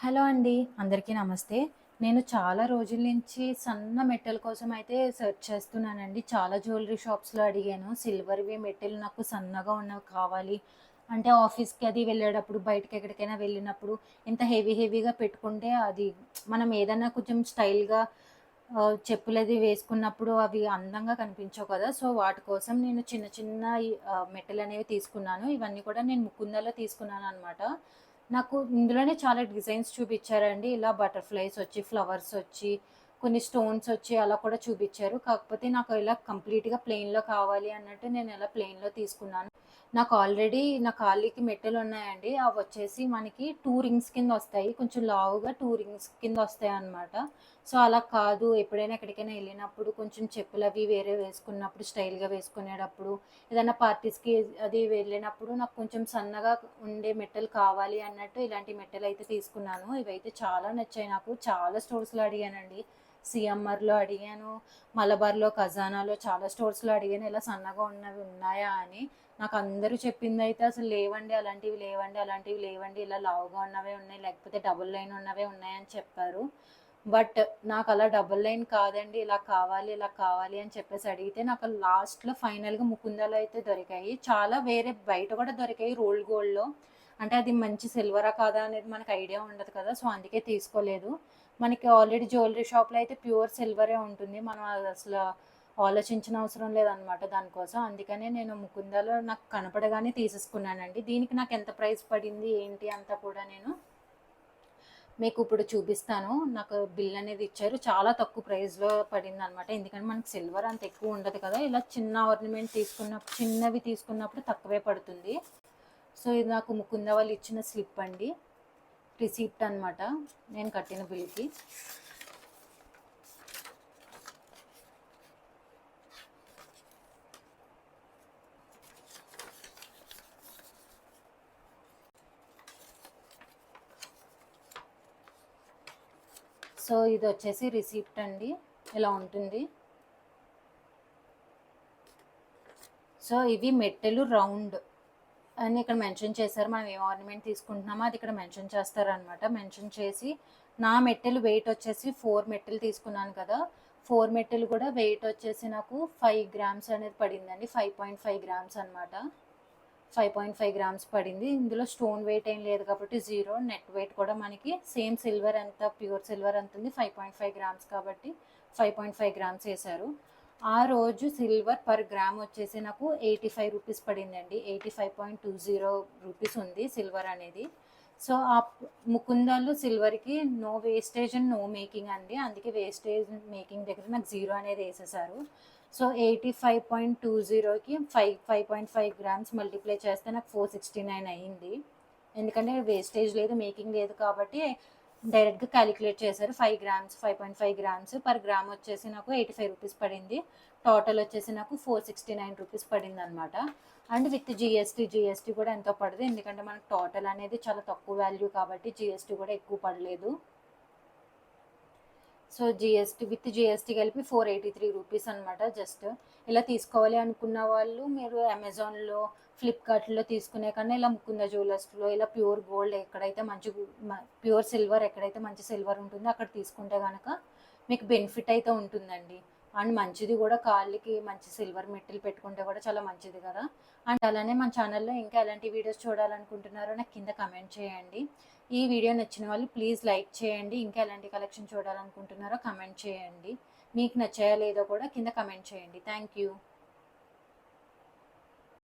Hello అండి. అందరికీ నమస్తే. నేను చాలా రోజుల నుంచి సన్న మెట్టెల కోసం అయితే సెర్చ్ చేస్తున్నానండి. చాలా జ్యువెలరీ షాప్స్‌లో అడిగాను. సిల్వర్‌వి మెట్టెలు నాకు సన్నగా ఉన్నవి కావాలి. అంటే ఆఫీస్‌కి అది వెళ్ళేటప్పుడు, బయటకి ఎక్కడికైనా వెళ్ళినప్పుడు ఇంత హెవీగా పెట్టుకుంటే అది మనం ఏదన్నా కొంచెం స్టైల్‌గా చెప్పులది వేసుకున్నప్పుడు అవి అందంగా కనిపించవు కదా! సో, వాటి కోసం నేను చిన్న మెట్టెలనేవి తీసుకున్నాను. ఇవన్నీ కూడా నేను ముకుందాలో తీసుకున్నాననమాట. నాకు ఇందులోనే చాలా డిజైన్స్ చూపిచ్చారండి. ఇలా బటర్‌ఫ్లైస్ ఒచ్చి, ఫ్లవర్స్ ఒచ్చి, కొన్ని స్టోన్స్ ఒచ్చి అలా కూడా చూపిచ్చారు. కాకపోతే నాకు ఇలా కంప్లీట్‌గా ప్లెయిన్‌లో కావాలి అన్నట్టు నేను ఇలా ప్లెయిన్‌లో తీసుకున్నాను. నాకు ఆల్రెడీ నా కాళ్ళకి మెట్టెలున్నాయండి. అవొచ్చేసి మనకి 2 రింగ్స్ కిందొస్తాయి. కొంచెం లావుగా 2 రింగ్స్ కిందొస్తాయనమాట. సో, అలా కాదు ఎప్పుడైనా ఎక్కడికైనా ఎళ్ళినప్పుడు కొంచెం చెప్పులవి వేరే వేసుకున్నప్పుడు, స్టైల్‌గా వేసుకునేటప్పుడు, ఏదన్నా పార్టీస్‌కి అది వెళ్ళినప్పుడు నాకు కొంచెం సన్నగా ఉండే మెట్టెలు కావాలి అన్నట్టు ఇలాంటి మెట్టెలైతే తీసుకున్నాను. ఇవైతే చాలా నచ్చాయి నాకు. చాలా స్టోర్స్‌లో అడిగానండి. సీఎంఆర్‌లో అడిగాను, మలబార్‌లో, ఖజానాలో చాలా స్టోర్స్‌లో అడిగాను. ఇలా సన్నగా ఉన్నవి ఉన్నాయా అని. నాకందరూ చెప్పిందయితే అసలు లేవండి, అలాంటివి లేవండి, అలాంటివి లేవండి. ఇలా లావుగా ఉన్నవే ఉన్నాయి, లేకపోతే డబుల్ లైన్ ఉన్నవే ఉన్నాయని చెప్పారు. బట్ నాకలా డబుల్ లైన్ కాదండి, ఇలా కావాలి అని చెప్పేసి అడిగితే నాకు లాస్ట్‌లో ఫైనల్‌గా ముకుందాలో అయితే దొరికాయి. చాలా వేరే బయట కూడా దొరికాయి రోల్డ్ గోల్డ్‌లో. అంటే అది మంచి సిల్వరా కాదా అనేది మనకు ఐడియా ఉండదు కదా! సో, అందుకే తీసుకోలేదు. మనకి ఆల్రెడీ జ్యువెలరీ షాప్‌లో అయితే ప్యూర్ సిల్వరే ఉంటుంది. మనం అదసల ఆలోచించిన అవసరం లేదనమాట దానికోసం. అందుకనే నేను ముకుందాలో నాకు కనపడగానే తీసేసుకున్నానండి. దీనికి నాకెంత ప్రైస్ పడింది ఏంటి అంతా కూడా నేను మీకిప్పుడు చూపిస్తాను. నాకు బిల్ అనేది ఇచ్చారు. చాలా తక్కువ ప్రైస్‌లో పడిందనమాట. ఎందుకంటే మనకి సిల్వర్ అంత ఎక్కువ ఉండదు కదా! ఇలా చిన్న ఆర్నమెంట్ చిన్నవి తీసుకున్నప్పుడు తక్కువే పడుతుంది. సో, ఇది నాకు ముకుంద వాళ్ళు ఇచ్చిన స్లిప్ అండి. రిసిప్ట్ అనమాట. నేను కట్టిన బిల్‌కి. సో, ఇదొచ్చేసి రిసిప్ట్ అండి. ఇలా ఉంటుంది. సో, ఇవి మెట్టెలు రౌండ్ అని ఇక్కడ మెన్షన్ చేశారు. మనం ఏ ఆర్నమెంట్ తీసుకుంటున్నామో అది ఇక్కడ మెన్షన్ చేస్తారనమాట. మెన్షన్ చేసి నా మెట్టెలు వెయిట్ వచ్చేసి 4 మెట్టెలు తీసుకున్నాను కదా! 4 మెట్టెలు కూడా వెయిట్ వచ్చేసి నాకు 5 గ్రామ్స్ అనేది పడిందండి. 5.5 గ్రామ్స్ అనమాట. 5.5 గ్రామ్స్ పడింది. ఇందులో స్టోన్ వెయిట్ ఏం లేదు కాబట్టి 0. నెట్ వెయిట్ కూడా మనకి సేమ్ సిల్వర్ ఎంత ప్యూర్ సిల్వర్ ఎంత ఉంది 5.5 గ్రామ్స్ కాబట్టి 5.5 గ్రామ్స్ ఏశారు. ఆ రోజు సిల్వర్ పర్ గ్రామ్ వచ్చేసి నాకు 85 రూపీస్ పడిందండి. 85.20 రూపీస్ ఉంది సిల్వర్ అనేది. సో, ముకుందాలో సిల్వర్‌కి no wastage and no making అండి. అందుకే వేస్టేజ్ మేకింగ్ దగ్గర నాకు 0 అనేది ఏసేశారు. సో, 85.20కి 5.5 గ్రామ్స్ మల్టిప్లై చేస్తే నాకు 469 అయింది. ఎందుకంటే వేస్టేజ్ లేదు, మేకింగ్ లేదు కాబట్టి డైరెక్ట్‌గా కాలిక్యులేట్ చేశారు. 5 గ్రామ్స్, 5.5 గ్రామ్స్ పర్ గ్రామ్ వచ్చేసి నాకు 85 రూపీస్ పడింది. టోటల్ వచ్చేసి నాకు 469 రూపీస్ పడిందనమాట. అండ్ విత్ జీఎస్టీ కూడా ఎంతో పడదు. ఎందుకంటే మనకు టోటల్ అనేది చాలా తక్కువ వాల్యూ కాబట్టి జీఎస్టీ కూడా ఎక్కువ పడలేదు. సో, విత్ జీఎస్టీ కలిపి 483 రూపీస్ అనమాట జస్ట్. ఇలా తీసుకోవాలి అనుకున్న వాళ్ళు మీరు అమెజాన్‌లో, ఫ్లిప్‌కార్ట్‌లో తీసుకునే కన్నా ఇలా ముకుంద జ్యువెలర్స్‌లో ఇలా ప్యూర్ గోల్డ్ ఎక్కడైతే మంచి ప్యూర్ సిల్వర్ ఎక్కడైతే మంచి సిల్వర్ ఉంటుందో అక్కడ తీసుకుంటే గనక మీకు బెనిఫిట్ అయితే ఉంటుందండి. అండ్ మంచిది కూడా కాళ్ళకి మంచి సిల్వర్ మెట్టెలు పెట్టుకుంటే కూడా చాలా మంచిది కదా! అండ్ అలానే మన ఛానల్‌లో ఇంకా ఎలాంటి వీడియోస్ చూడాలనుకుంటున్నారో నాకు కింద కమెంట్ చేయండి. ఈ వీడియో నచ్చిన వాళ్ళు ప్లీజ్ లైక్ చేయండి. ఇంకా ఎలాంటి కలెక్షన్ చూడాలనుకుంటున్నారో కమెంట్ చేయండి. మీకు నచ్చాయో లేదో కూడా కింద కమెంట్ చేయండి. Thank you.